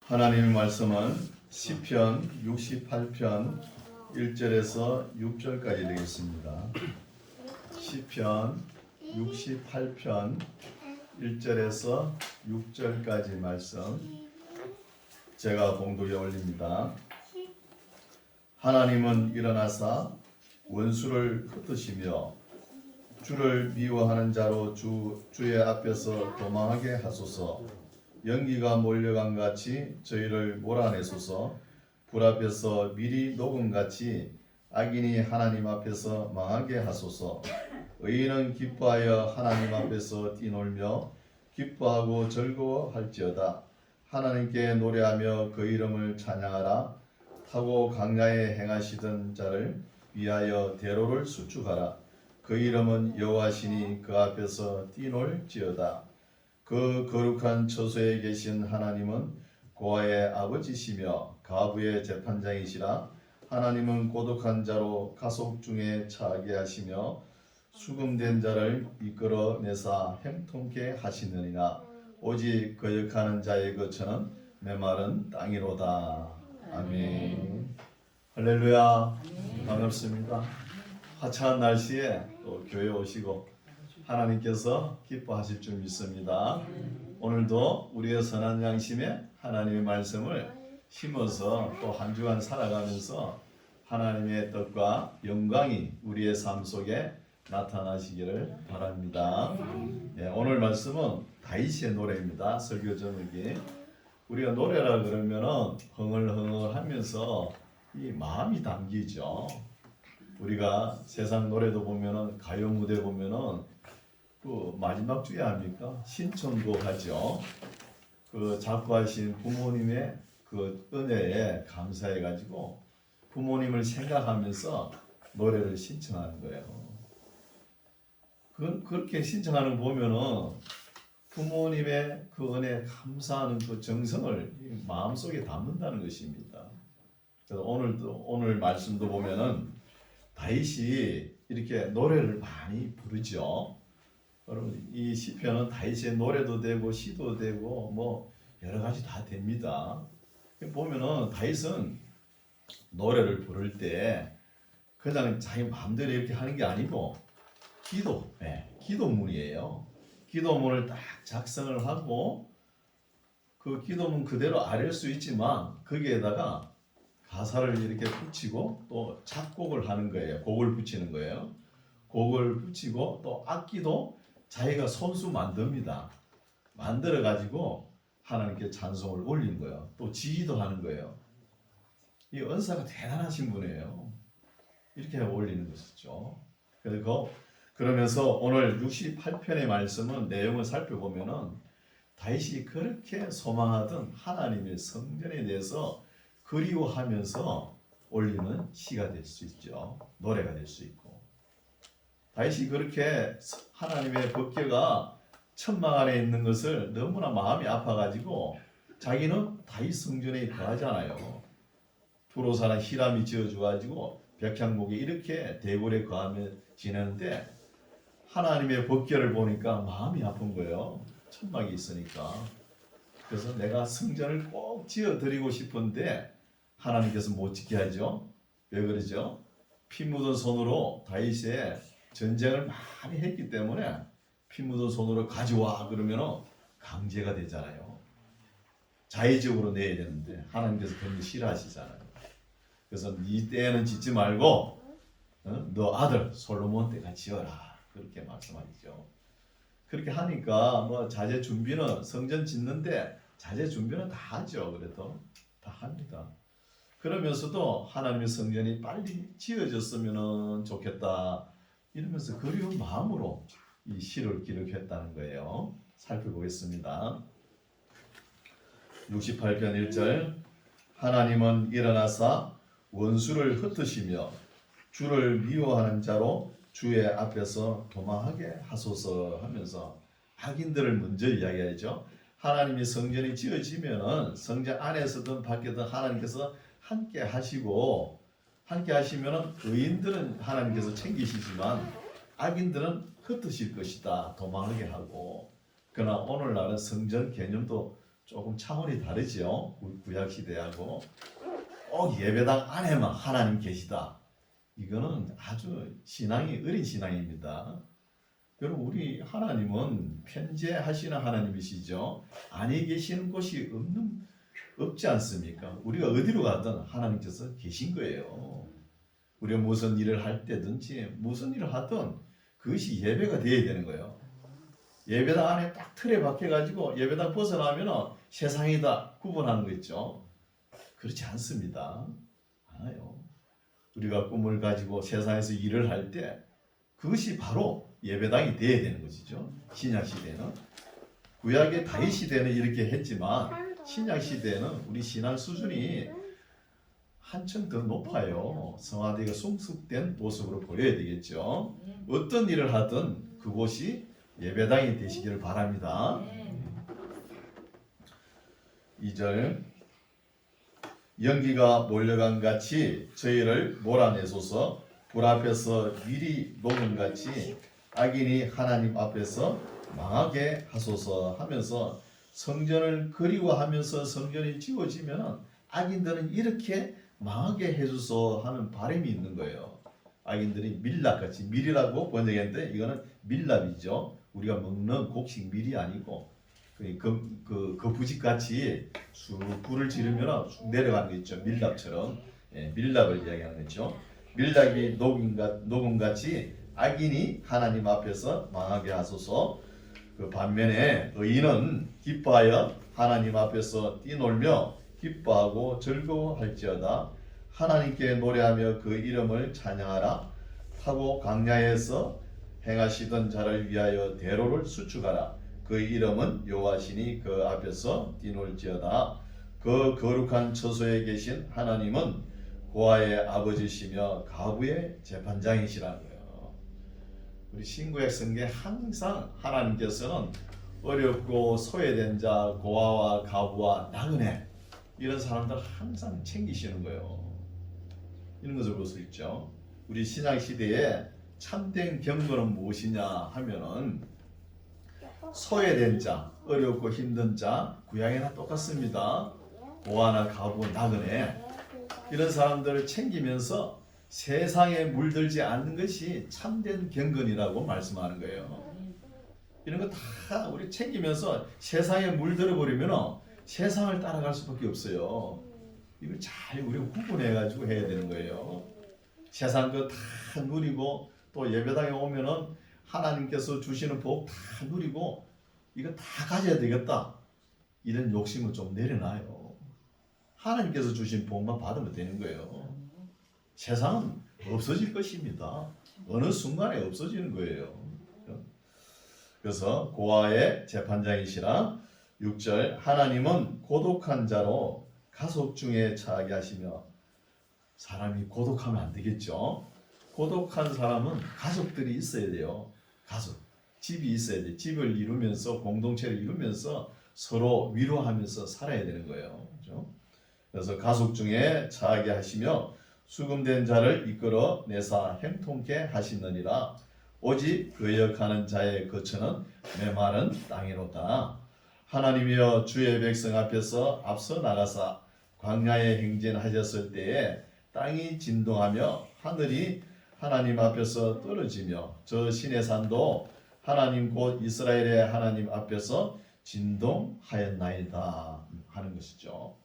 하나님의 말씀은 시편 68편 1절에서 6절까지 되겠습니다. 시편 68편 1절에서 6절까지 말씀 제가 봉독에 올립니다. 하나님은 일어나사 원수를 흩으시며 주를 미워하는 자로 주의 앞에서 도망하게 하소서. 연기가 몰려간 같이 저희를 몰아내소서. 불 앞에서 미리 녹음같이 악인이 하나님 앞에서 망하게 하소서. 의인은 기뻐하여 하나님 앞에서 뛰놀며 기뻐하고 즐거워할지어다. 하나님께 노래하며 그 이름을 찬양하라. 타고 강야에 행하시던 자를 위하여 대로를 수축하라. 그 이름은 여호와시니 그 앞에서 뛰놀지어다. 그 거룩한 처소에 계신 하나님은 고아의 아버지시며 가부의 재판장이시라. 하나님은 고독한 자로 가속 중에 처하게 하시며 수금된 자를 이끌어내사 형통케 하시느니라. 오직 거역하는 자의 거처는 메마른 땅이로다. 아멘. 할렐루야. 반갑습니다. 화창한 날씨에 또 교회 오시고 하나님께서 기뻐하실 줄 믿습니다. 오늘도 우리의 선한 양심에 하나님의 말씀을 심어서 또 한 주간 살아가면서 하나님의 뜻과 영광이 우리의 삶 속에 나타나시기를 바랍니다. 네, 오늘 말씀은 다윗의 노래입니다. 설교 제목이 우리가 노래라 그러면은 흥얼흥얼하면서 이 마음이 담기죠. 우리가 세상 노래도 보면은 가요 무대 보면은 그 마지막 주에 합니까? 신청곡 하죠. 그 작곡하신 부모님의 그 은혜에 감사해 가지고 부모님을 생각하면서 노래를 신청하는 거예요. 그렇게 신청하는 거 보면은 부모님의 그 은혜에 감사하는 그 정성을 마음속에 담는다는 것입니다. 그래서 오늘 말씀도 보면은 다윗이 이렇게 노래를 많이 부르죠. 여러분 이 시편은 다윗의 노래도 되고 시도 되고 뭐 여러 가지 다 됩니다. 보면은 다윗은 노래를 부를 때 그냥 자기 마음대로 이렇게 하는 게 아니고 기도문이에요. 기도문을 딱 작성을 하고 그 기도문 그대로 아릴 수 있지만 거기에다가 가사를 이렇게 붙이고 또 작곡을 하는 거예요. 곡을 붙이는 거예요. 곡을 붙이고 또 악기도 자기가 손수 만듭니다. 만들어 가지고 하나님께 찬송을 올린 거예요. 또 지휘도 하는 거예요. 이 은사가 대단하신 분이에요. 이렇게 올리는 것이죠. 그러면서 오늘 68편의 말씀은 내용을 살펴보면은 다윗이 그렇게 소망하던 하나님의 성전에 대해서 그리워하면서 올리는 시가 될 수 있죠. 노래가 될 수 있고. 다윗이 그렇게 하나님의 법궤가 천막 안에 있는 것을 너무나 마음이 아파가지고 자기는 다윗 성전에 거하잖아요. 두로사나 히람이 지어줘가지고 백향목에 이렇게 대궐에 거하며 지내는데 하나님의 법궤를 보니까 마음이 아픈 거예요. 천막이 있으니까. 그래서 내가 성전을 꼭 지어드리고 싶은데 하나님께서 못 짓게 하죠. 왜 그러죠? 피 묻은 손으로 다윗의 전쟁을 많이 했기 때문에 피 묻은 손으로 가져와 그러면 강제가 되잖아요. 자의적으로 내야 되는데 하나님께서 그런 거 싫어하시잖아요. 그래서 네 때에는 짓지 말고 너 아들 솔로몬 때가 지어라 그렇게 말씀하시죠. 그렇게 하니까 뭐 자재 준비는 성전 짓는데 자재 준비는 다 하죠. 그래도 다 합니다. 그러면서도 하나님의 성전이 빨리 지어졌으면 좋겠다 이러면서 그리운 마음으로 이 시를 기록했다는 거예요. 살펴보겠습니다. 68편 1절 하나님은 일어나사 원수를 흩으시며 주를 미워하는 자로 주의 앞에서 도망하게 하소서 하면서 악인들을 먼저 이야기하죠. 하나님의 성전이 지어지면은 성전 안에서든 밖에든 하나님께서 함께 하시고 함께 하시면은 의인들은 하나님께서 챙기시지만 악인들은 흩으실 것이다. 도망하게 하고. 그러나 오늘날은 성전 개념도 조금 차원이 다르죠. 구약 시대하고 꼭 예배당 안에만 하나님 계시다. 이거는 아주 신앙이 어린 신앙입니다. 여러분 우리 하나님은 편재하시는 하나님이시죠. 안에 계시는 곳이 없지 않습니까? 우리가 어디로 가든 하나님께서 계신 거예요. 우리가 무슨 일을 할 때든지 무슨 일을 하든 그것이 예배가 되어야 되는 거예요. 예배당 안에 딱 틀에 박혀가지고 예배당 벗어나면 세상이다 구분하는 거 있죠. 그렇지 않습니다. 않아요. 우리가 꿈을 가지고 세상에서 일을 할 때 그것이 바로 예배당이 되어야 되는 것이죠. 신약 시대는 구약의 다윗 시대는 이렇게 했지만 신약 시대는 우리 신앙 수준이 한층 더 높아요. 성화되고 성숙된 모습으로 보여야 되겠죠. 어떤 일을 하든 그곳이 예배당이 되시기를 바랍니다. 2절 연기가 몰려간 같이 저희를 몰아내소서 불 앞에서 미리 녹음 같이 악인이 하나님 앞에서 망하게 하소서 하면서 성전을 그리워하면서 성전이 지어지면 악인들은 이렇게 망하게 해줘서 하는 바람이 있는 거예요. 악인들이 밀랍같이 밀이라고 번역했는데 이거는 밀랍이죠. 우리가 먹는 곡식 밀이 아니고 그 부직같이 쑥 불을 지르면 쑥 내려가는 거 있죠. 밀랍처럼 밀랍을 이야기하는 거죠. 밀랍이 녹음같이 악인이 하나님 앞에서 망하게 하소서. 그 반면에 의인은 기뻐하여 하나님 앞에서 뛰놀며 기뻐하고 즐거워할지어다. 하나님께 노래하며 그 이름을 찬양하라. 타고 광야에서 행하시던 자를 위하여 대로를 수축하라. 그 이름은 여호와시니 그 앞에서 뛰놀지어다. 그 거룩한 처소에 계신 하나님은 고아의 아버지시며 가부의 재판장이시라는 거예요. 우리 신구약 성경에 항상 하나님께서는 어렵고 소외된 자, 고아와 가부와 나그네 이런 사람들 항상 챙기시는 거예요. 이런 것을 볼 수 있죠. 우리 신약 시대에 참된 경건은 무엇이냐 하면은 소외된 자, 어렵고 힘든 자, 구약이나 똑같습니다. 고아나 가부, 나그네 이런 사람들을 챙기면서 세상에 물들지 않는 것이 참된 경건이라고 말씀하는 거예요. 이런 거 다 우리 챙기면서 세상에 물들어 버리면 세상을 따라갈 수밖에 없어요. 이걸 잘 우리가 구분해가지고 해야 되는 거예요. 세상 거 다 누리고 또 예배당에 오면은 하나님께서 주시는 복 다 누리고 이거 다 가져야 되겠다. 이런 욕심을 좀 내려놔요. 하나님께서 주신 복만 받으면 되는 거예요. 세상은 없어질 것입니다. 어느 순간에 없어지는 거예요. 그래서 고아의 재판장이시라. 6절 하나님은 고독한 자로 가속 중에 처하게 하시며 사람이 고독하면 안 되겠죠. 고독한 사람은 가족들이 있어야 돼요. 가족, 집이 있어야 돼. 집을 이루면서 공동체를 이루면서 서로 위로하면서 살아야 되는 거예요. 그렇죠? 그래서 가족 중에 처하게 하시며 수금된 자를 이끌어 내사 행통케 하시느니라. 오직 거역하는 자의 거처는 메마른 땅이로다. 하나님이여 주의 백성 앞에서 앞서 나가사 광야에 행진하셨을 때에 땅이 진동하며 하늘이 하나님 앞에서 떨어지며 저 신의 산도 하나님 곧 이스라엘의 하나님 앞에서 진동하였나이다 하는 것이죠.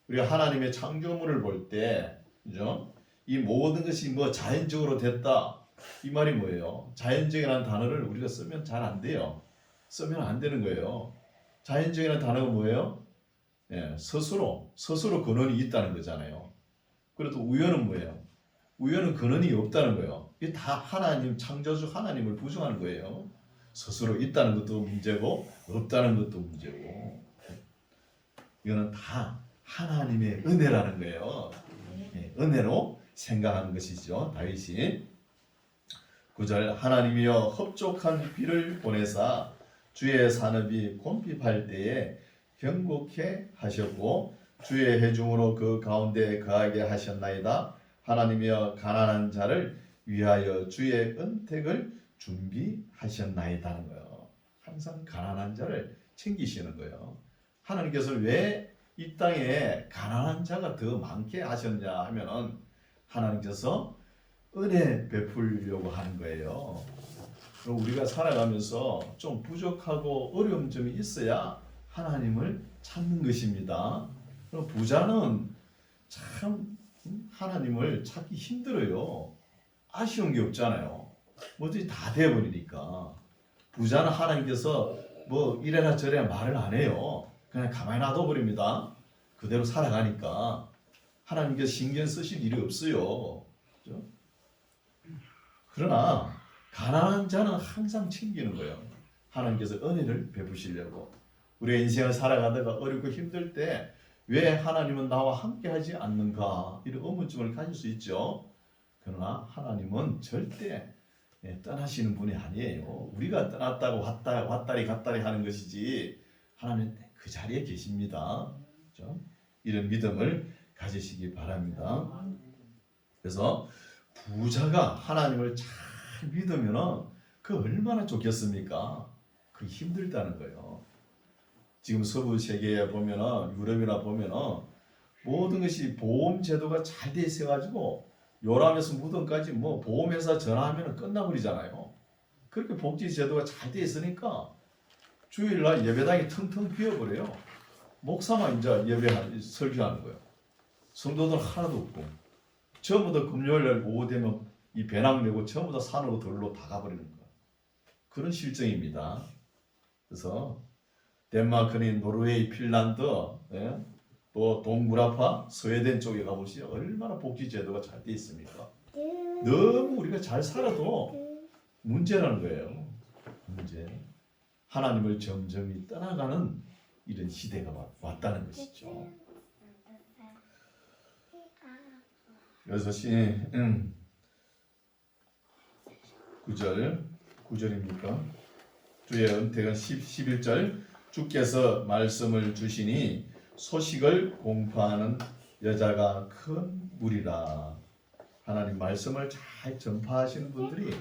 우리가 하나님의 창조물을 볼 때, 그죠? 이 모든 것이 뭐 자연적으로 됐다. 이 말이 뭐예요? 자연적이라는 단어를 우리가 쓰면 잘 안 돼요. 쓰면 안 되는 거예요. 자연적이라는 단어가 뭐예요? 스스로 근원이 있다는 거잖아요. 그래도 우연은 뭐예요? 우연은 근원이 없다는 거예요. 이게 다 하나님, 창조주 하나님을 부정하는 거예요. 스스로 있다는 것도 문제고 없다는 것도 문제고. 이거는 다 하나님의 은혜라는 거예요. 은혜로 생각하는 것이죠. 다윗이 9절 하나님이여 흡족한 비를 보내사 주의 산업이 곤핍할 때에 경고케 하셨고 주의 해중으로 그 가운데 거하게 하셨나이다. 하나님이여 가난한 자를 위하여 주의 은택을 준비하셨나이다는 거예요. 항상 가난한 자를 챙기시는 거예요. 하나님께서는 왜 이 땅에 가난한 자가 더 많게 하셨냐 하면은 하나님께서 은혜 베풀려고 하는 거예요. 그럼 우리가 살아가면서 좀 부족하고 어려운 점이 있어야 하나님을 찾는 것입니다. 그럼 부자는 참 하나님을 찾기 힘들어요. 아쉬운 게 없잖아요. 뭐든지 다 돼버리니까. 부자는 하나님께서 뭐 이래라 저래라 말을 안 해요. 그냥 가만히 놔둬버립니다. 그대로 살아가니까 하나님께서 신경 쓰실 일이 없어요. 그렇죠? 그러나 가난한 자는 항상 챙기는 거예요. 하나님께서 은혜를 베푸시려고. 우리의 인생을 살아가다가 어렵고 힘들 때 왜 하나님은 나와 함께 하지 않는가 이런 의문점을 가질 수 있죠. 그러나 하나님은 절대 떠나시는 분이 아니에요. 우리가 떠났다고 왔다리 갔다리 하는 것이지 하나님은 그 자리에 계십니다. 그렇죠? 이런 믿음을 가지시기 바랍니다. 그래서 부자가 하나님을 잘 믿으면 그 얼마나 좋겠습니까? 그 힘들다는 거예요. 지금 서부 세계에 보면은 유럽이나 보면은 모든 것이 보험 제도가 잘 돼 있어가지고 요람에서 무덤까지 뭐 보험회사 전화하면 끝나버리잖아요. 그렇게 복지 제도가 잘 돼 있으니까 주일날 예배당이 텅텅 비어버려요. 목사만 이제 설교하는 거예요. 성도들 하나도 없고 전부 다 금요일날 오후 되면 이 배낭 메고 전부 다 산으로 들로 다 가버리는 거예요. 그런 실정입니다. 그래서 덴마크니 노르웨이, 핀란드, 또 동유라파, 스웨덴 쪽에 가보시죠. 얼마나 복지 제도가 잘 돼 있습니까? 너무 우리가 잘 살아도 문제라는 거예요. 문제. 하나님을 점점 떠나가는 이런 시대가 왔다는 것이죠. 그래서 9절입니까? 주의 은택은 11절 주께서 말씀을 주시니 소식을 공포하는 여자가 큰 무리라. 하나님 말씀을 잘 전파하시는 분들이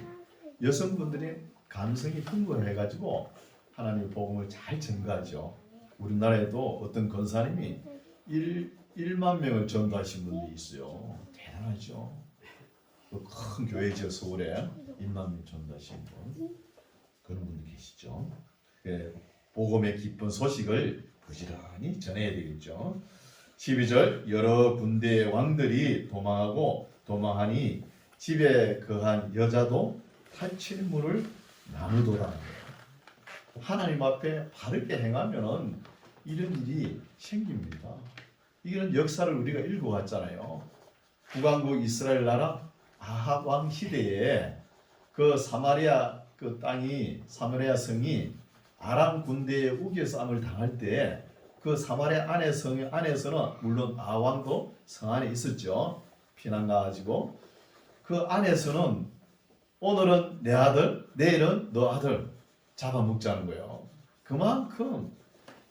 여성분들이 감성이 풍부해가지고 하나님 복음을 잘 전가하죠. 우리나라에도 어떤 권사님이 1만 명을 전도하신 분이 있어요. 대단하죠. 큰 교회죠. 서울에 1만 명 전도하신 분. 그런 분도 계시죠. 복음의 기쁜 소식을 부지런히 전해야 되겠죠. 12절 여러 군대의 왕들이 도망하니 집에 거한 여자도 탈취물을 나누더라. 하나님 앞에 바르게 행하면은 이런 일이 생깁니다. 이런 역사를 우리가 읽어왔잖아요. 북왕국 이스라엘 나라 아합 왕 시대에 그 사마리아 그 땅이 사마리아 성이 아람 군대의 우겨쌈을 당할 때 그 사마리아 안에서는 물론 아왕도 성 안에 있었죠. 피난 가가지고 그 안에서는 오늘은 내 아들, 내일은 너 아들 잡아먹자는 거예요. 그만큼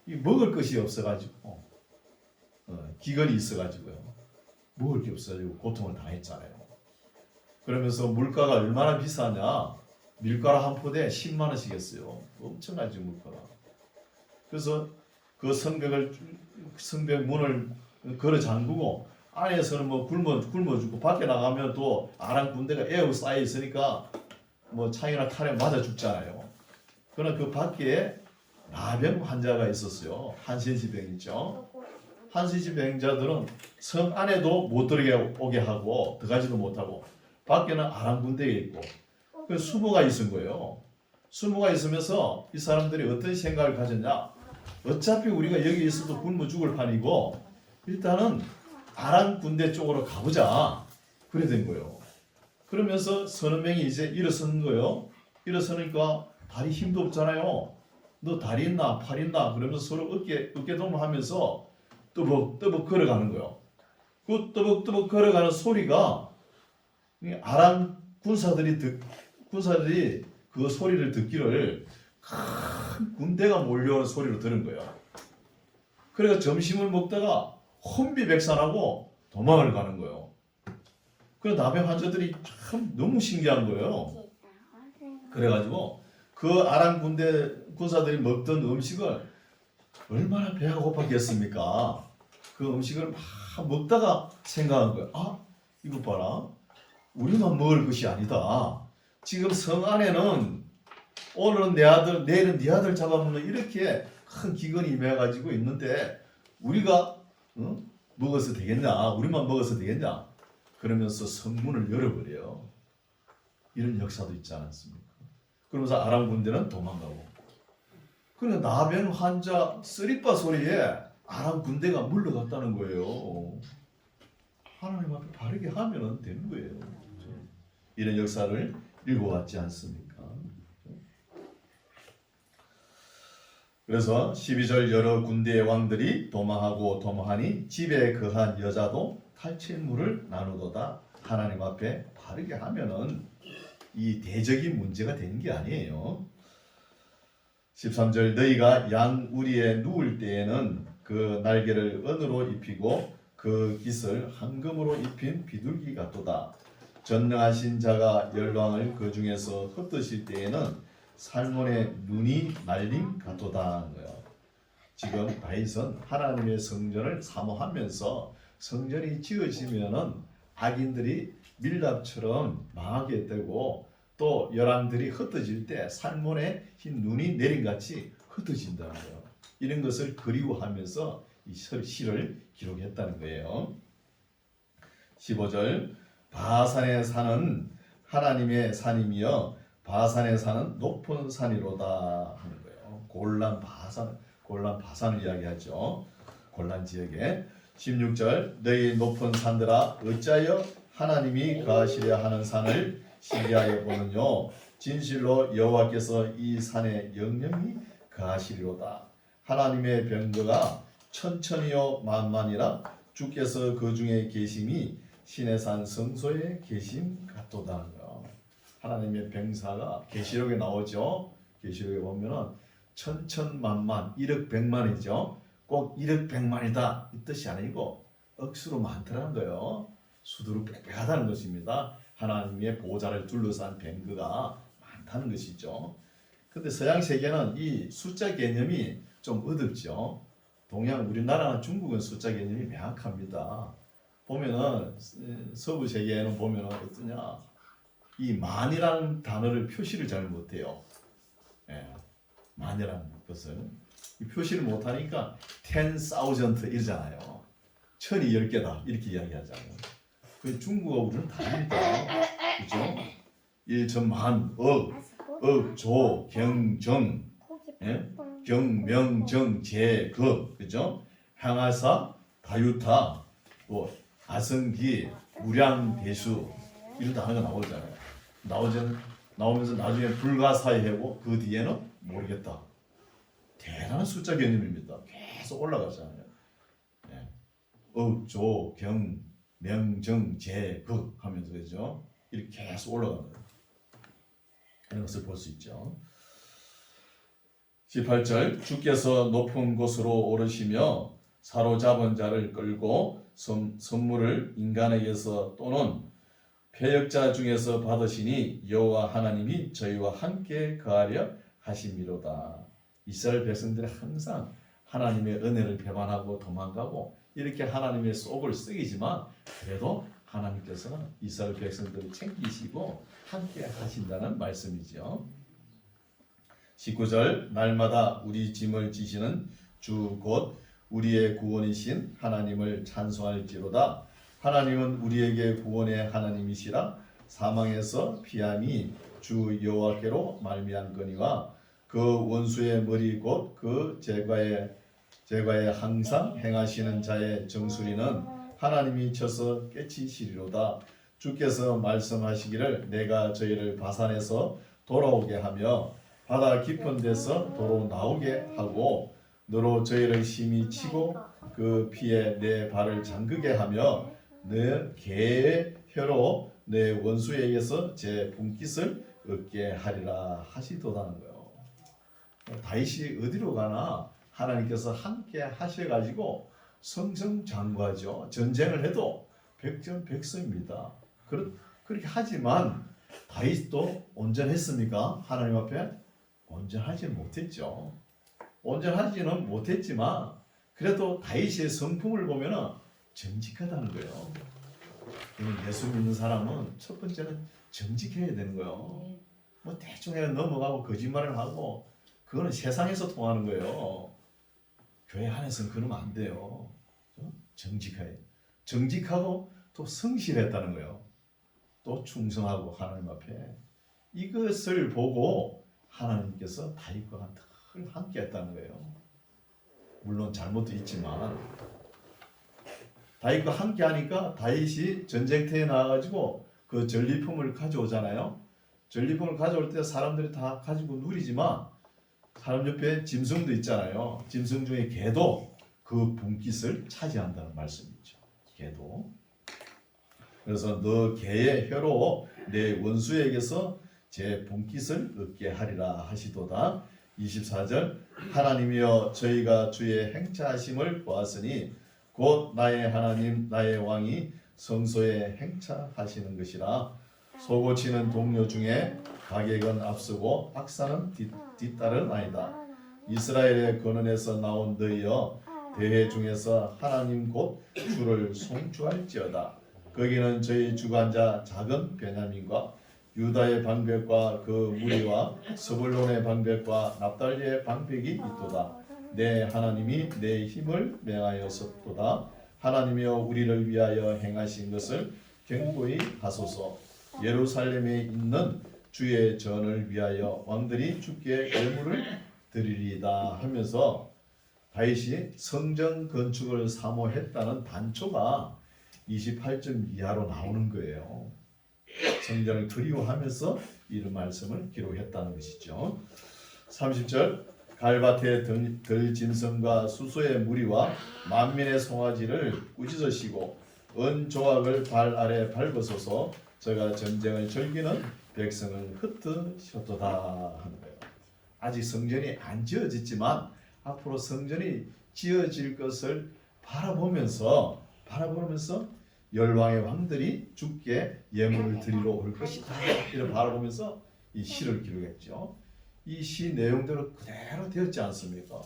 먹을 것이 없어가지고 기근이 있어가지고요. 먹을 게 없어가지고 고통을 당했잖아요. 그러면서 물가가 얼마나 비싸냐? 밀가루 한 포대에 10만 원씩 했어요. 엄청나지 물가가. 그래서 그 성벽 문을 걸어 잠그고 안에서는 뭐 굶어주고 밖에 나가면 또 아람 군대가 에어싸여 있으니까 뭐 창이나 칼에 맞아 죽잖아요. 그러나 그 밖에 나병 환자가 있었어요. 한센시병 있죠. 한센시병자들은 성 안에도 못 들어오게 하고 들어가지도 못하고 밖에는 아람 군대에 있고 그 수모가 있은 거예요. 수모가 있으면서 이 사람들이 어떤 생각을 가졌냐? 어차피 우리가 여기 있어도 굶어 죽을 판이고 일단은 아람 군대 쪽으로 가보자. 그래 된 거예요. 그러면서 서너 명이 이제 일어서는 거예요. 일어서니까 다리 힘도 없잖아요. 너 다리 있나 팔 있나 그러면서 서로 어깨동무 하면서 뜨벅뜨벅 걸어가는 거예요. 그 뜨벅뜨벅 걸어가는 소리가 아람 군사들이 그 소리를 듣기를 큰 군대가 몰려오는 소리로 들은 거예요. 그래서 점심을 먹다가 혼비백산하고 도망을 가는 거예요. 그래서 나병 환자들이 참 너무 신기한 거예요. 그래가지고 그 아람 군대 군사들이 먹던 음식을 얼마나 배가 고팠겠습니까? 그 음식을 막 먹다가 생각한 거예요. 아, 이거 봐라. 우리만 먹을 것이 아니다. 지금 성 안에는 오늘은 내 아들, 내일은 네 아들 잡아먹는 이렇게 큰 기근이 임해가지고 있는데 우리가 먹어서 되겠냐? 우리만 먹어서 되겠냐? 그러면서 성문을 열어버려요. 이런 역사도 있지 않았습니까? 그러면서 아람 군대는 도망가고. 그러니까 나병 환자 쓰리빠 소리에 아람 군대가 물러갔다는 거예요. 하나님 앞에 바르게 하면 되는 거예요. 이런 역사를 읽어왔지 않습니까? 그래서 12절 여러 군대의 왕들이 도망하고 도망하니 집에 거한 여자도 탈취물을 나누도다. 하나님 앞에 바르게 하면은 이 대적인 문제가 되는 게 아니에요. 13절 너희가 양 우리에 누울 때에는 그 날개를 은으로 입히고 그 깃을 황금으로 입힌 비둘기 같도다. 전능하신 자가 열왕을 그 중에서 흩으실 때에는 살몬의 눈이 날림 같도다. 지금 다윗은 하나님의 성전을 사모하면서 성전이 지어지면은 악인들이 밀랍처럼 망하게 되고 또 열왕들이 흩어질 때 살몬의 흰 눈이 내림같이 흩어진다는 거예요. 이런 것을 그리워하면서 이 시를 기록했다는 거예요. 15절 바산에 사는 하나님의 산이며 바산에 사는 높은 산이로다 하는 거예요. 골란 바산을 이야기하죠. 골란 지역에. 16절 너희 높은 산들아 어찌하여 하나님이 거하시려 하는 산을 시기하여 보느뇨. 진실로 여호와께서 이 산에 영영히 거하시리로다. 하나님의 병거가 천천히요 만만이라 주께서 그 중에 계심이 신의 산 성소에 계심 같도다. 하나님의 병사가 계시록에 나오죠. 계시록에 보면은 천천만만 1억 100만이죠. 꼭 1억 100만이다 이 뜻이 아니고 억수로 많더라는 거예요. 수두룩 빽빽하다는 것입니다. 하나님의 보좌를 둘러싼 병거가 많다는 것이죠. 근데 서양 세계는 이 숫자 개념이 좀 어둡죠. 동양 우리나라나 중국은 숫자 개념이 명확합니다. 보면은 서부 세계에는 보면은 어떠냐, 이 만이라는 단어를 표시를 잘 못해요. 예, 만이라는 것을 이 표시를 못하니까 10,000 이러잖아요. 천이 10개다 이렇게 이야기하잖아요. 그 중국어 우리는 다릅니다. 그죠? 1천만, 억, 조, 경, 정, 예? 경, 명, 정, 제, 거, 그죠? 향하사, 다유타, 뭐 아성기, 무량, 대수 이런 단어가 나오잖아요. 나오면서 나중에 불가사의하고 그 뒤에는 모르겠다. 대단한 숫자 개념입니다. 계속 올라가잖아요. 예. 억, 조, 경, 명, 정, 제, 극 하면서 그죠? 이렇게 계속 올라가는 거예요. 이런 것을 볼 수 있죠. 18절 주께서 높은 곳으로 오르시며 사로잡은 자를 끌고 선물을 인간에게서 또는 패역자 중에서 받으시니 여호와 하나님이 저희와 함께 거하려 하심이로다. 이스라엘 백성들이 항상 하나님의 은혜를 배반하고 도망가고 이렇게 하나님의 속을 썩이지만 그래도 하나님께서는 이스라엘 백성들을 챙기시고 함께 하신다는 말씀이죠. 19절 날마다 우리 짐을 지시는 주 곧 우리의 구원이신 하나님을 찬송할지로다. 하나님은 우리에게 구원의 하나님이시라. 사망에서 피함이 주 여호와께로 말미암거니와 그 원수의 머리 곧 그 제과에 항상 행하시는 자의 정수리는 하나님이 쳐서 깨치시리로다. 주께서 말씀하시기를 내가 저희를 바산에서 돌아오게 하며 바다 깊은 데서 도로 나오게 하고 너로 저희를 심히 치고 그 피에 내 발을 잠그게 하며 내 개의 혀로 내 원수에게서 제 분깃을 얻게 하리라 하시도다는 거예요. 다윗이 어디로 가나 하나님께서 함께 하셔가지고 성성장구하죠. 전쟁을 해도 백전백승입니다. 그렇게 하지만 다윗도 온전했습니까? 하나님 앞에 온전하지 못했죠. 온전하지는 못했지만 그래도 다윗의 성품을 보면은 정직하다는 거예요. 예수 믿는 사람은 첫 번째는 정직해야 되는 거예요. 뭐 대충 해 넘어가고 거짓말을 하고 그거는 세상에서 통하는 거예요. 교회 안에서는 그러면 안 돼요. 정직하고 또 성실했다는 거예요. 또 충성하고 하나님 앞에 이것을 보고 하나님께서 다윗과 늘 함께 했다는 거예요. 물론 잘못도 있지만 다윗과 함께 하니까 다윗이 전쟁터에 나와가지고 그 전리품을 가져오잖아요. 전리품을 가져올 때 사람들이 다 가지고 누리지만 사람 옆에 짐승도 있잖아요. 짐승 중에 개도 그 분깃을 차지한다는 말씀이죠. 개도. 그래서 너 개의 혀로 내 원수에게서 제 분깃을 얻게 하리라 하시도다. 24절 하나님이여 저희가 주의 행차하심을 보았으니 곧 나의 하나님 나의 왕이 성소에 행차하시는 것이라. 소고치는 동료 중에 가객은 앞서고 박사는 뒤따른 아니다. 이스라엘의 근원에서 나온 너희여 대회 중에서 하나님 곧 주를 송축할지어다. 거기는 저희 주관자 작은 베냐민과 유다의 방백과 그 무리와 스불론의 방백과 납달리의 방백이 있도다. 내 하나님이 내 힘을 명하였었도다. 하나님이여 우리를 위하여 행하신 것을 경고히 하소서. 예루살렘에 있는 주의 전을 위하여 왕들이 주께 예물을 드리리다 하면서 다윗이 성전 건축을 사모했다는 단초가 28점 이하로 나오는 거예요. 성전을 그리워하면서 이런 말씀을 기록했다는 것이죠. 30절 갈밭에 들 짐승과 수소의 무리와 만민의 송아지를 꾸짖으시고 은 조각을 발 아래 밟으소서. 저가 전쟁을 즐기는 백성을 흩으셨도다 하는 거예요. 아직 성전이 안 지어졌지만 앞으로 성전이 지어질 것을 바라보면서 열왕의 왕들이 주께 예물을 드리러 올 것이다 이를 바라보면서 이 시를 기록했죠. 이 시 내용대로 그대로 되었지 않습니까?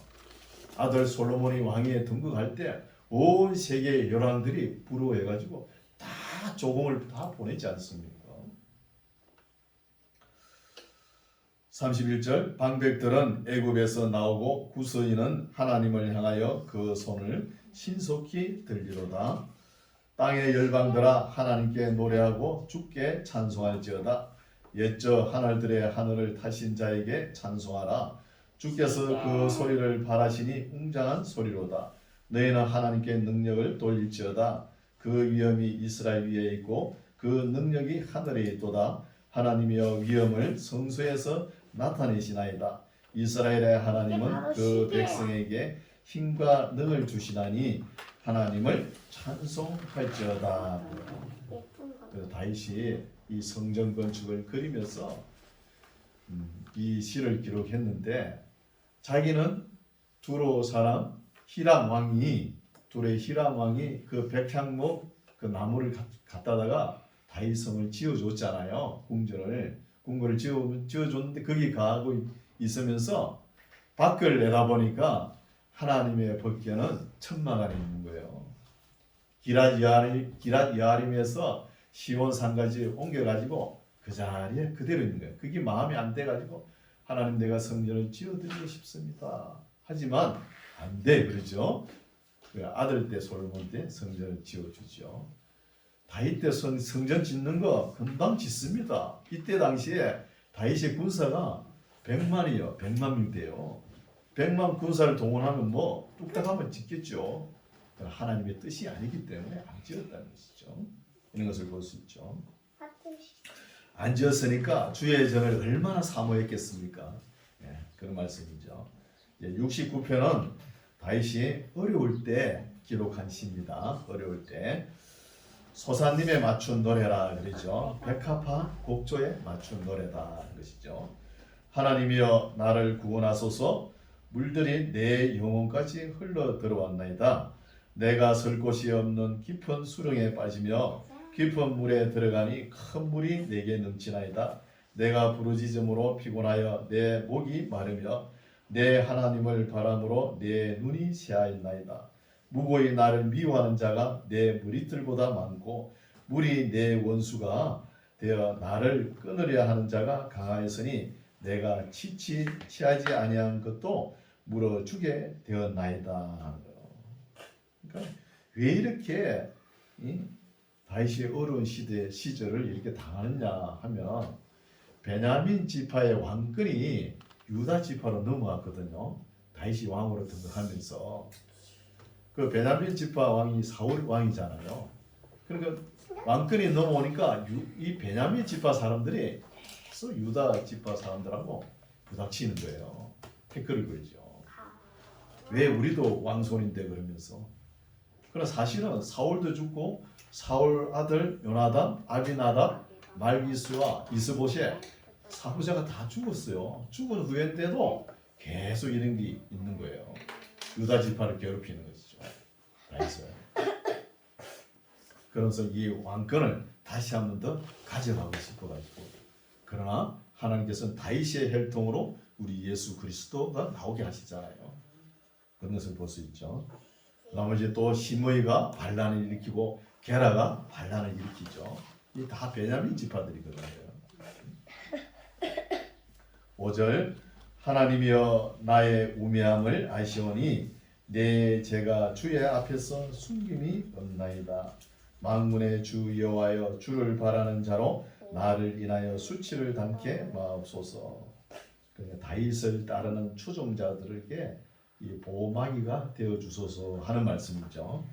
아들 솔로몬이 왕위에 등극할 때 온 세계의 열왕들이 부러워해가지고 다 조공을 다 보냈지 않습니까? 31절 방백들은 애굽에서 나오고 구서인은 하나님을 향하여 그 손을 신속히 들리로다. 땅의 열방들아 하나님께 노래하고 주께 찬송할지어다. 옛저 하늘들의 하늘을 타신 자에게 찬송하라. 주께서 그 소리를 바라시니 웅장한 소리로다. 너희는 하나님께 능력을 돌릴지어다. 그 위엄이 이스라엘 위에 있고 그 능력이 하늘에 있도다. 하나님이여 위엄을 성소에서 나타내시나이다. 이스라엘의 하나님은 그 백성에게 힘과 능을 주시나니 하나님을 찬송할지어다. 그래서 다윗이 이 성전 건축을 그리면서 이 시를 기록했는데 자기는 두로 사람 히람 왕이 그 백향목 그 나무를 갖다다가 다윗성을 지어줬잖아요. 궁궐을 지어줬는데 거기 가고 있으면서 밖을 내다보니까 하나님의 법궤는 천막안에 있는 거예요. 기랏 여아림에서 시온산까지 옮겨가지고 그 자리에 그대로 있는 거예요. 그게 마음에 안 돼가지고 하나님 내가 성전을 지어드리고 싶습니다. 하지만 안 돼 그러죠. 아들 때 솔로몬 때 성전을 지어주죠. 다윗 때 성전 짓는 거 금방 짓습니다. 이때 당시에 다윗의 군사가 100만이요. 100만 명대요. 100만 군사를 동원하면 뭐 뚝딱하면 짓겠죠. 하나님의 뜻이 아니기 때문에 안 지었다는 것이죠. 이런 것을 볼 수 있죠. 안 지었으니까 주의 전을 얼마나 사모했겠습니까? 그런 말씀이죠. 69편은 다윗이 어려울 때 기록한 시입니다. 어려울 때 소사님에 맞춘 노래라 그러죠. 백합화 곡조에 맞춘 노래다 것이죠. 하나님이여 나를 구원하소서. 물들이 내 영혼까지 흘러 들어왔나이다. 내가 설 곳이 없는 깊은 수렁에 빠지며 깊은 물에 들어가니 큰 물이 내게 넘치나이다. 내가 부르짖음으로 피곤하여 내 목이 마르며 내 하나님을 바람으로 내 눈이 새하였나이다. 무고히 나를 미워하는 자가 내 무리들보다 많고 무리 내 원수가 되어 나를 끊으려 하는 자가 강하였으니 내가 취하지 아니한 것도 물어주게 되었나이다. 그러니까 왜 이렇게 다윗의 어려운 시절을 이렇게 당하느냐 하면 베냐민 지파의 왕권이 유다 지파로 넘어갔거든요. 다윗이 왕으로 등극하면서 그 베냐민 지파 왕이 사울 왕이잖아요. 그러니까 왕권이 넘어오니까 이 베냐민 지파 사람들이 계속 유다 지파 사람들하고 부닥치는 거예요. 태클을 걸죠. 왜 우리도 왕손인데 그러면서. 그러나 사실은 사울도 죽고 사울 아들 요나단, 아비나답, 말기스와 이스보셋 사후자가 다 죽었어요. 죽은 후에인데도 계속 이런 게 있는 거예요. 유다 지파를 괴롭히는 것이죠. 다윗은. 그래서 이 왕권을 다시 한 번 더 가져가고 싶어가지고 그러나 하나님께서는 다윗의 혈통으로 우리 예수 그리스도가 나오게 하시잖아요. 그런 것을 볼 수 있죠. 나머지 또 시므이가 반란을 일으키고 게라가 반란을 일으키죠. 이 다 베냐민 지파들이거든요. 5절 하나님이여 나의 우매함을 아시오니 내 죄가 주의 앞에서 숨김이 없나이다. 만군의 주 여호와여 주를 바라는 자로 나를 인하여 수치를 당케 마옵소서. 다윗을 따르는 추종자들에게 이 보호막이가 되어 주소서 하는 말씀이죠.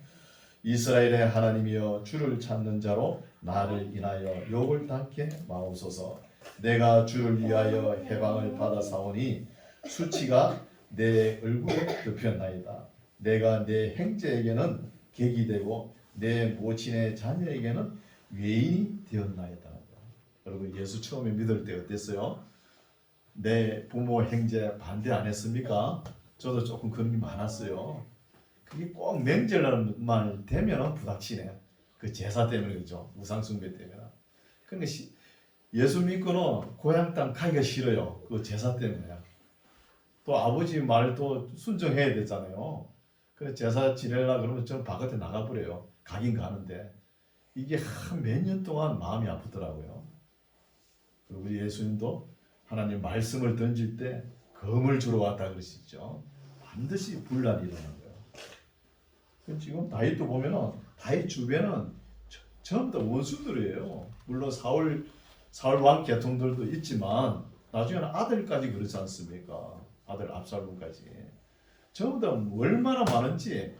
이스라엘의 하나님이여 주를 찾는 자로 나를 인하여 욕을 당케 마옵소서. 내가 주를 위하여 해방을 받아 사오니 수치가 내 얼굴에 덮였나이다. 내가 내 형제에게는 객이 되고 내 모친의 자녀에게는 외인이 되었나이다. 여러분 예수 처음에 믿을 때 어땠어요? 내 부모 형제 반대 안 했습니까? 저도 조금 그런 게 많았어요. 그게 꼭 명절만 되면 부닥치네. 그 제사 때문에 그죠? 우상숭배 때문에. 그러니까 예수 믿고는 고향 땅 가기가 싫어요. 그 제사 때문에. 또 아버지 말도 순종해야 되잖아요. 그래서 제사 지내려 그러면 저는 바깥에 나가버려요. 가긴 가는데 이게 한 몇 년 동안 마음이 아프더라고요. 그리고 우리 예수님도 하나님 말씀을 던질 때 검을 주러 왔다 그러시죠. 반드시 분란이 일어난 거예요. 지금 다윗도 보면은 다윗 주변은 전부 다 원수들이에요. 물론 사울 왕 계통들도 있지만 나중에는 아들까지 그렇지 않습니까? 아들 압살롬까지 전부 다 얼마나 많은지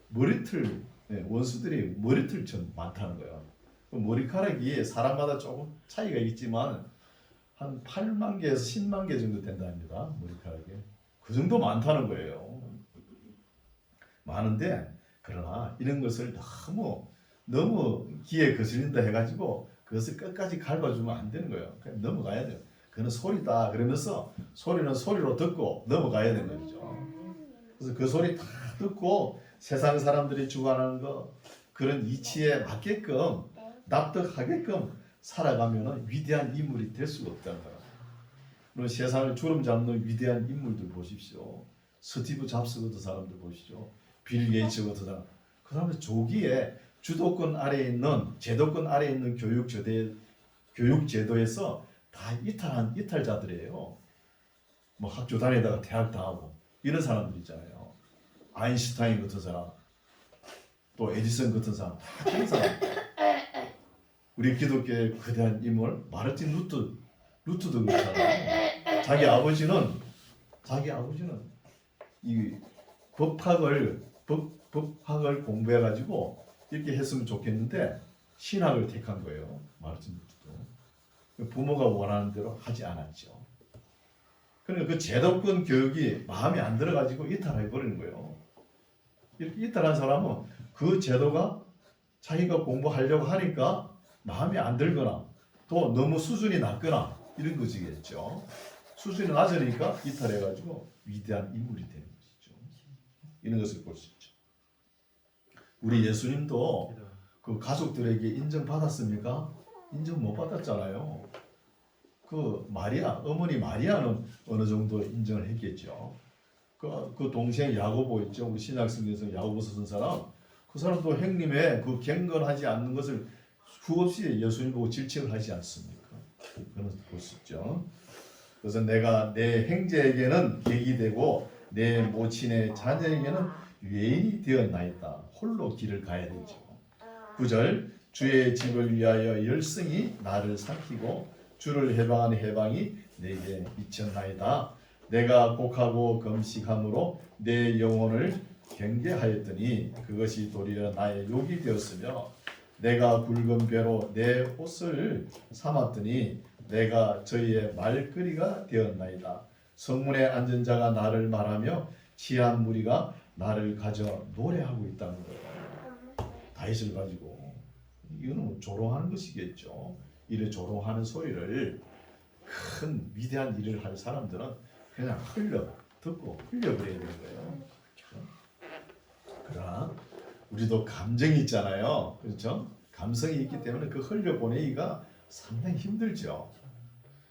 머리털 원수들이 머리털처럼 많다는 거예요. 머리카락이 사람마다 조금 차이가 있지만 한 8만 개에서 10만 개 정도 된답니다. 머리카락이. 그 정도 많다는 거예요. 많은데 그러나 이런 것을 너무 귀에 거슬린다 해가지고 그것을 끝까지 밟아주면 안 되는 거예요. 그냥 넘어가야 돼요. 그는 소리다 그러면서 소리는 소리로 듣고 넘어가야 되는 거죠. 그래서 그 소리 다 듣고 세상 사람들이 주관하는 거 그런 이치에 맞게끔 납득하게끔 살아가면 위대한 인물이 될 수가 없다는 거예요. 그리고 세상을 주름 잡는 위대한 인물들 보십시오. 스티브 잡스 같은 사람들 보시죠. 빌 게이츠 같은 사람. 그 사람들 조기에 주도권 아래에 있는 제도권 아래에 있는 교육 제도에서 다 이탈자들이에요. 뭐 학교 다니다가 대학 다하고 이런 사람들 있잖아요. 아인슈타인 같은 사람, 또 에디슨 같은 사람, 다 그런 사람. 우리 기독교의 거대한 인물 마르틴 루트도 그렇잖아요. 자기 아버지는 이 법학을 공부해가지고 이렇게 했으면 좋겠는데 신학을 택한 거예요. 마르틴 루트도. 부모가 원하는 대로 하지 않았죠. 그러니까 그 제도권 교육이 마음에 안 들어가지고 이탈해버리는 거예요. 이렇게 이탈한 사람은 그 제도가 자기가 공부하려고 하니까 마음에 안 들거나 또 너무 수준이 낮거나 이런 것이겠죠. 수준이 낮으니까 이탈해가지고 위대한 인물이 되는 것이죠. 이런 것을 볼 수 있죠. 우리 예수님도 그 가족들에게 인정받았습니까? 인정 못 받았잖아요. 그 어머니 마리아는 어느 정도 인정을 했겠죠. 그 동생 야고보 있죠. 우리 신약 성경에서 야고보서 쓴 사람. 그 사람도 형님의 그 경건하지 않는 것을 수없이 예수님 보고 질책을 하지 않습니까? 그런 볼 수 있죠. 그래서 내가 내 형제에게는 객이 되고 내 모친의 자녀에게는 외인이 되었나이다. 홀로 길을 가야 되죠. 9절 주의 집을 위하여 열성이 나를 삼키고 주를 해방하는 해방이 내게 미쳤나이다. 내가 곡하고 금식함으로 내 영혼을 경계하였더니 그것이 도리어 나의 욕이 되었으며 내가 굵은 배로 내 옷을 삼았더니 내가 저희의 말거리가 되었나이다. 성문에 앉은 자가 나를 말하며 취한 무리가 나를 가져 노래하고 있다는 거예요. 다윗을 가지고 이거는 조롱하는 것이겠죠. 이래 조롱하는 소리를 큰 위대한 일을 할 사람들은 그냥 듣고 흘려버려야 되는 거예요. 그렇죠? 그러나 우리도 감정이 있잖아요. 그렇죠? 감성이 있기 때문에 그 흘려보내기가 상당히 힘들죠.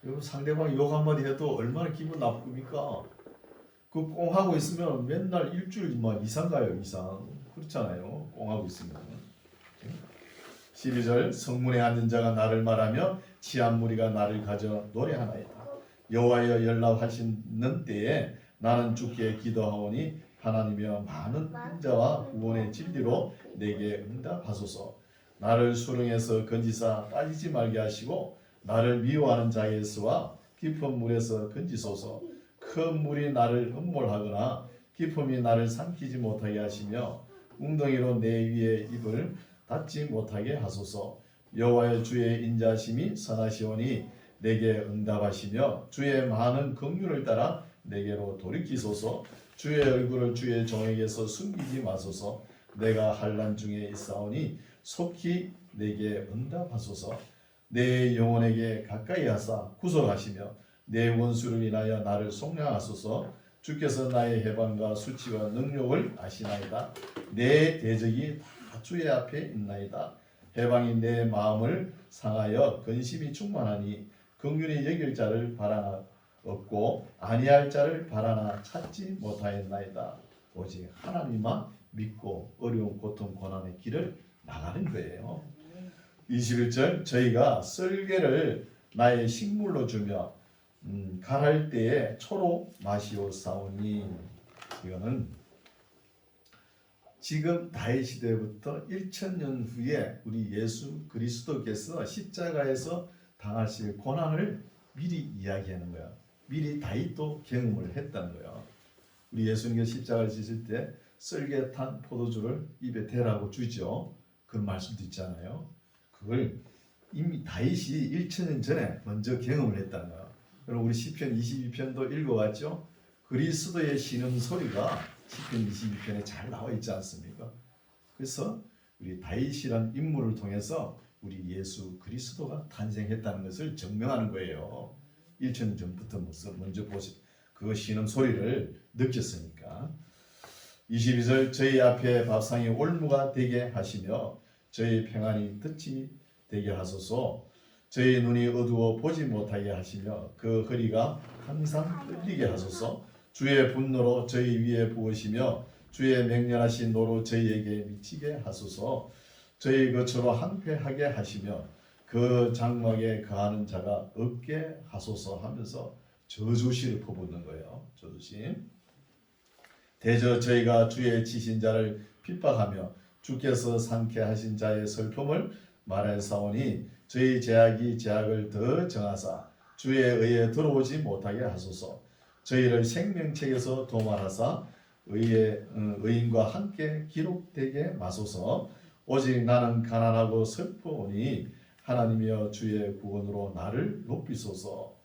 그리고 상대방 욕 한마디 해도 얼마나 기분 나쁩니까? 그 꽁하고 있으면 맨날 일주일 이상 가요. 이상. 그렇잖아요. 꽁하고 있으면. 12절 성문에 앉은 자가 나를 말하며 취한 무리가 나를 가져 노래하나이다. 여호와여 연락하시는 때에 나는 주께 기도하오니 하나님이여 많은 인자와 구원의 진리로 내게 응답하소서. 나를 수렁에서 건지사 빠지지 말게 하시고 나를 미워하는 자에서와 깊은 물에서 건지소서. 큰 물이 나를 음몰하거나 깊음이 나를 삼키지 못하게 하시며 웅덩이로 내 위에 입을 닫지 못하게 하소서. 여호와의 주의 인자심이 선하시오니 내게 응답하시며 주의 많은 긍휼을 따라 내게로 돌이키소서. 주의 얼굴을 주의 종에게서 숨기지 마소서. 내가 환난 중에 있사오니 속히 내게 응답하소서. 내 영혼에게 가까이 하사 구속하시며 내 원수를 인하여 나를 속량하소서. 주께서 나의 해방과 수치와 능력을 아시나이다. 내 대적이 다 주의 앞에 있나이다. 해방이 내 마음을 상하여 근심이 충만하니 긍휼히 여길 자를 바라나 없고 아니할 자를 바라나 찾지 못하였나이다. 오직 하나님만 믿고 어려운 고통 고난의 길을 나가는 거예요. 21절 저희가 썰개를 나의 식물로 주며 갈할 때에 초로 마시오사오니. 이거는 지금 다윗 시대부터 1000년 후에 우리 예수 그리스도께서 십자가에서 당하실 고난을 미리 이야기하는 거야. 미리 다윗도 경험을 했다는 거야. 우리 예수님께서 십자가를 지실 때 썰개 탄 포도주를 입에 대라고 주죠. 그런 말씀도 있잖아요. 그걸 이미 다윗이 1000년 전에 먼저 경험을 했다는 거야. 그럼 우리 시편 22편도 읽어봤죠? 그리스도의 신음소리가 시편 22편에 잘 나와 있지 않습니까? 그래서 우리 다윗이란 인물을 통해서 우리 예수 그리스도가 탄생했다는 것을 증명하는 거예요. 1000년 전부터 먼저 보시 그 신음소리를 느꼈으니까. 22절 저희 앞에 밥상이 올무가 되게 하시며 저희 평안이 덫이 되게 하소서. 저희 눈이 어두워 보지 못하게 하시며 그 허리가 항상 떨리게 하소서. 주의 분노로 저희 위에 부으시며 주의 맹렬하신 노로 저희에게 미치게 하소서. 저희 거처로 항폐하게 하시며 그 장막에 거하는 자가 없게 하소서 하면서 저주시를 퍼붓는 거예요. 저주시. 대저 저희가 주의 치신 자를 핍박하며 주께서 상쾌하신 자의 슬픔을 말하사오니 저희 제약이 제약을 더 정하사 주의 의에 들어오지 못하게 하소서. 저희를 생명책에서 도말하사 의인과 함께 기록되게 마소서. 오직 나는 가난하고 슬프오니 하나님이여 주의 구원으로 나를 높이소서.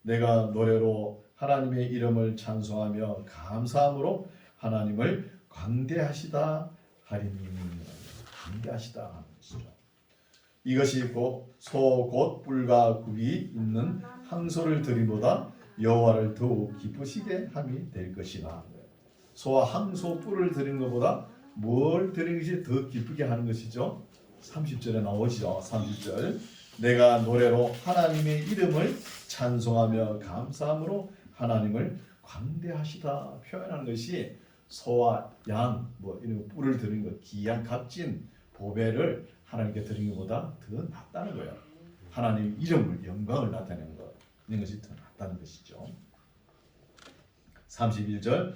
내가 노래로 하나님의 이름을 찬송하며 감사함으로 하나님을 광대하시다 하리니. 광대하시다 하는 것이죠. 이것이 곧 뿔과 굽이 있는 항소를 드림보다 여호와를 더욱 기쁘시게 함이 될 것이나. 소와 항소 뿔을 드린 것보다 뭘 드린 것이 더 기쁘게 하는 것이죠. 30절에 나오죠. 30절 내가 노래로 하나님의 이름을 찬송하며 감사함으로 하나님을 광대하시다 표현하는 것이 소와 양 뭐 이런 뿔을 드린 것 귀한 값진 보배를 하나님께 드린 것보다 더 낫다는 거예요. 하나님 이름을 영광을 나타내는 것 이런 것이 더 낫다는 것이죠. 31절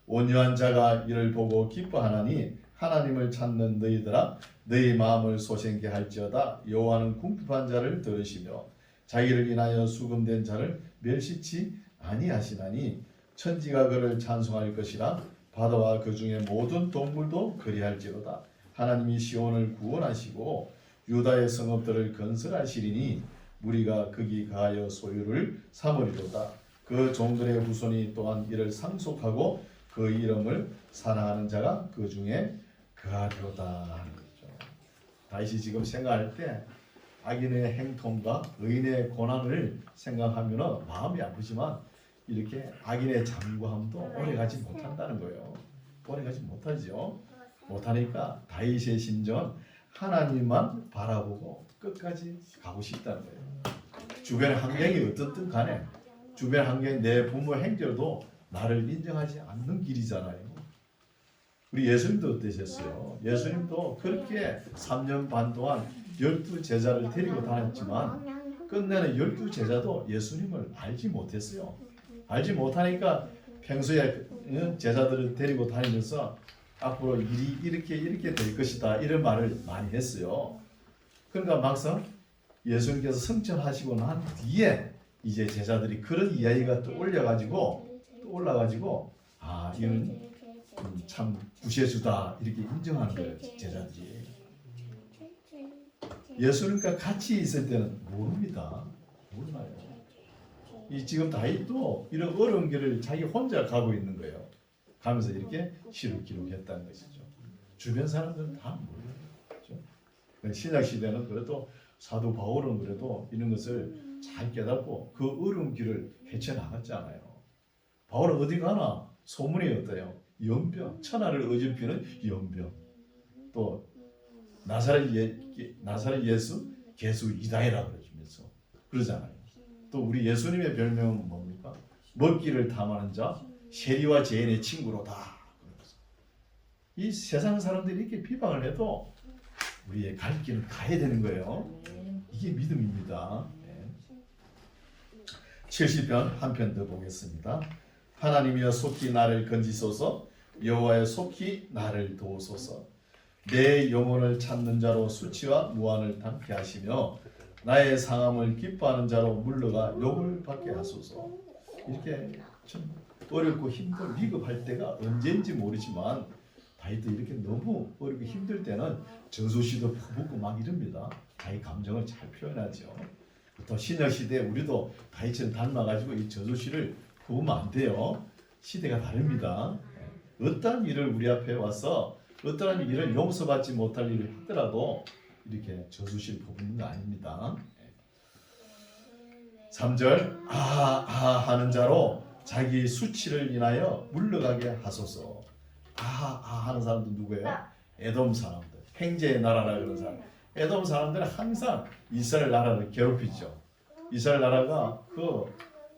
온유한 자가 이를 보고 기뻐하나니 하나님을 찾는 너희들아 너희 마음을 소생케 할지어다. 여호와는 궁핍한 자를 들으시며 자기를 인하여 수금된 자를 멸시치 아니하시나니 천지가 그를 찬송할 것이라 바다와 그 중에 모든 동물도 그리할지로다. 하나님이 시온을 구원하시고 유다의 성읍들을 건설하시리니 무리가 거기 가하여 소유를 삼으리로다. 그 종들의 후손이 또한 이를 상속하고 그 이름을 사랑하는 자가 그 중에 그하리로다 하는 거죠. 다윗이 지금 생각할 때 악인의 행통과 의인의 고난을 생각하면 마음이 아프지만 이렇게 악인의 장구함도 오래가지 못한다는 거예요. 오래가지 못하죠. 못하니까 다윗의 심정은 하나님만 바라보고 끝까지 가고 싶다는 거예요. 주변 환경이 어떻든 간에 주변 환경이 내 부모 행적도 나를 인정하지 않는 길이잖아요. 우리 예수님도 어떠셨어요? 예수님도 그렇게 3년 반 동안 12제자를 데리고 다녔지만 끝내는 12제자도 예수님을 알지 못했어요. 알지 못하니까 평소에 제자들을 데리고 다니면서 앞으로 일이 이렇게 될 것이다 이런 말을 많이 했어요. 그러니까 막상 예수님께서 승천하시고 난 뒤에 이제 제자들이 그런 이야기가 또 올라가지고 아 이는 참 구세주다 이렇게 인정하는 거예요. 제자들이. 예수님과 같이 있을 때는 모릅니다. 몰라요. 이 지금 다윗도 이런 어려운 길을 자기 혼자 가고 있는 거예요. 가면서 이렇게 시를 기록했다는 것이죠. 주변 사람들은 다 몰라요. 그렇죠? 신약 시대는 그래도 사도 바울은 그래도 이런 것을 잘 깨닫고 그 어려운 길을 헤쳐나갔잖아요. 바울은 어디 가나 소문이 어때요? 연병, 천하를 어지럽히는 연병. 또 나사렛 예수 개수 이다이라 그러면서 그러잖아요. 또 우리 예수님의 별명은 뭡니까? 먹기를 탐하는 자, 세리와 죄인의 친구로다. 이 세상 사람들이 이렇게 비방을 해도 우리의 갈 길은 가야 되는 거예요. 이게 믿음입니다. 70편 한 편 더 보겠습니다. 하나님이여 속히 나를 건지소서 여호와여 속히 나를 도우소서 내 영혼을 찾는 자로 수치와 무한을 담게 하시며 나의 상함을 기뻐하는 자로 물러가 욕을 받게 하소서. 이렇게 참 어렵고 힘들고 위급할 때가 언제인지 모르지만 다윗도 이렇게 너무 어렵고 힘들 때는 저수시도 퍼붓고 막 이럽니다. 다윗 감정을 잘 표현하죠. 또 신약 시대에 우리도 다윗처럼 닮아가지고 이 저수시를 퍼부으면 안 돼요. 시대가 다릅니다. 어떠한 일을 우리 앞에 와서 어떠한 일을 용서받지 못할 일을 하더라도 이렇게 저수시를 퍼붓는 거 아닙니다. 3절 하는 자로 자기 수치를 인하여 물러가게 하소서. 하는 사람들 누구예요? 에돔 사람들. 행제의 나라라 그런 사람. 에돔 사람들은 항상 이스라엘 나라를 괴롭히죠. 이스라엘 나라가 그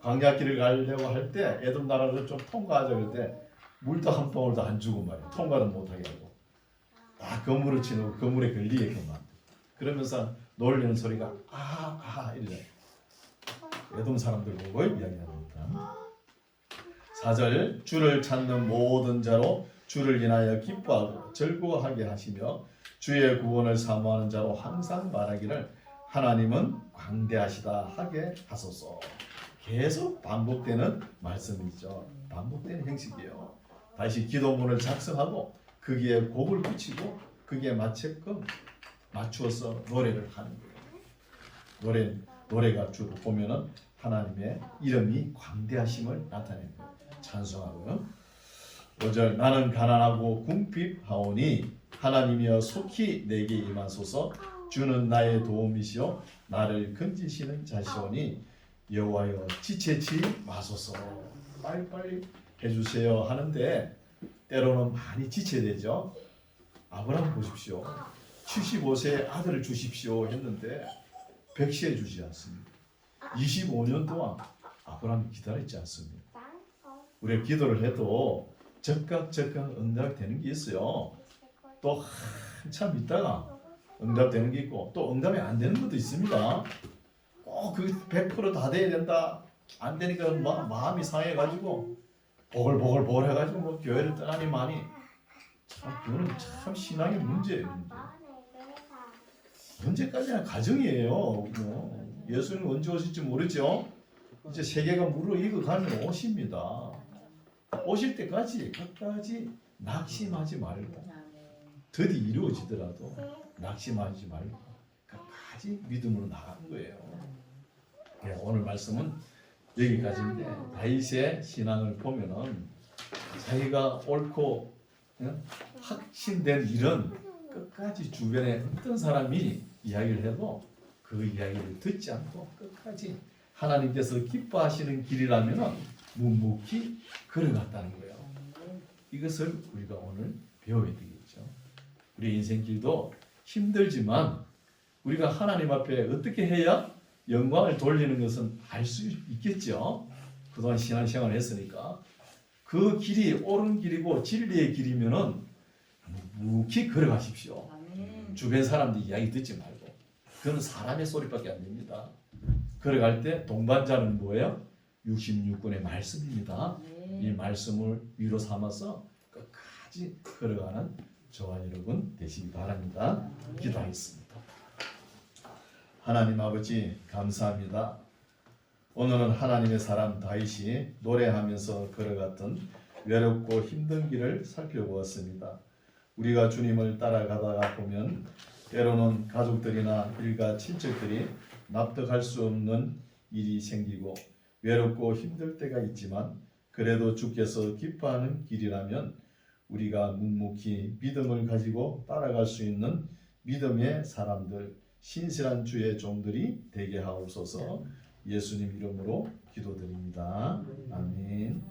광야길을 가려고 할 때 에돔 나라를 좀 통과하자 그럴 때 물도 한 방울도 안 주고 말이에요. 통과도 못하게 하고 다 건물을 치고 건물에 걸리게끔만. 그러면서 놀리는 소리가 이래. 에돔 사람들 보고 이야기합니다. 4절 주를 찾는 모든 자로 주를 인하여 기뻐하고 즐거워하게 하시며 주의 구원을 사모하는 자로 항상 말하기를 하나님은 광대하시다 하게 하소서. 계속 반복되는 말씀이죠. 반복되는 형식이에요. 다시 기도문을 작성하고 거기에 곡을 붙이고 거기에 맞추어서 노래를 하는 거예요. 노래가 주로 보면은 하나님의 이름이 광대하심을 나타내는 거예요. 찬송하고요. 5절 나는 가난하고 궁핍하오니 하나님이여 속히 내게 임하소서. 주는 나의 도움이시오 나를 건지시는 자시오니 여호와여 지체치 마소서. 빨리빨리 해주세요 하는데 때로는 많이 지체되죠. 아브라함 보십시오. 75세에 아들을 주십시오 했는데 100세에 주지 않습니다. 25년 동안 아브라함이 기다렸지 않습니다. 우리가 기도를 해도 즉각 응답되는 게 있어요. 또 한참 있다가 응답되는 게 있고 또 응답이 안 되는 것도 있습니다. 꼭 그게 100%다 돼야 된다. 안 되니까 마음이 상해가지고 보글보글 해가지고 뭐 교회를 떠나니 많이 참 그거는 참 신앙의 문제예요. 언제까지나 가정이에요. 예수님 언제 오실지 모르죠. 이제 세계가 무르익어가면 오십니다. 오실 때까지 끝까지 낙심하지 말고 드디 이루어지더라도 낙심하지 말고 끝까지 믿음으로 나가는 거예요. 네, 오늘 말씀은 여기까지인데 다윗의 신앙을 보면은 자기가 옳고 확신된 일은 끝까지 주변에 어떤 사람이 이야기를 해도 그 이야기를 듣지 않고 끝까지 하나님께서 기뻐하시는 길이라면 묵묵히 걸어갔다는 거예요. 이것을 우리가 오늘 배워야 되겠죠. 우리 인생길도 힘들지만 우리가 하나님 앞에 어떻게 해야 영광을 돌리는 것은 알 수 있겠죠. 그동안 신앙생활을 했으니까 그 길이 옳은 길이고 진리의 길이면은 묵묵히 걸어가십시오. 주변 사람들 이야기 듣지 말고. 그건 사람의 소리밖에 안 됩니다. 걸어갈 때 동반자는 뭐예요? 66권의 말씀입니다. 이 말씀을 위로 삼아서 끝까지 걸어가는 저와 여러분 되시기 바랍니다. 기도하겠습니다. 하나님 아버지 감사합니다. 오늘은 하나님의 사람 다윗이 노래하면서 걸어갔던 외롭고 힘든 길을 살펴보았습니다. 우리가 주님을 따라가다가 보면 때로는 가족들이나 일가 친척들이 납득할 수 없는 일이 생기고 외롭고 힘들 때가 있지만 그래도 주께서 기뻐하는 길이라면 우리가 묵묵히 믿음을 가지고 따라갈 수 있는 믿음의 사람들, 신실한 주의 종들이 되게 하옵소서. 예수님 이름으로 기도드립니다.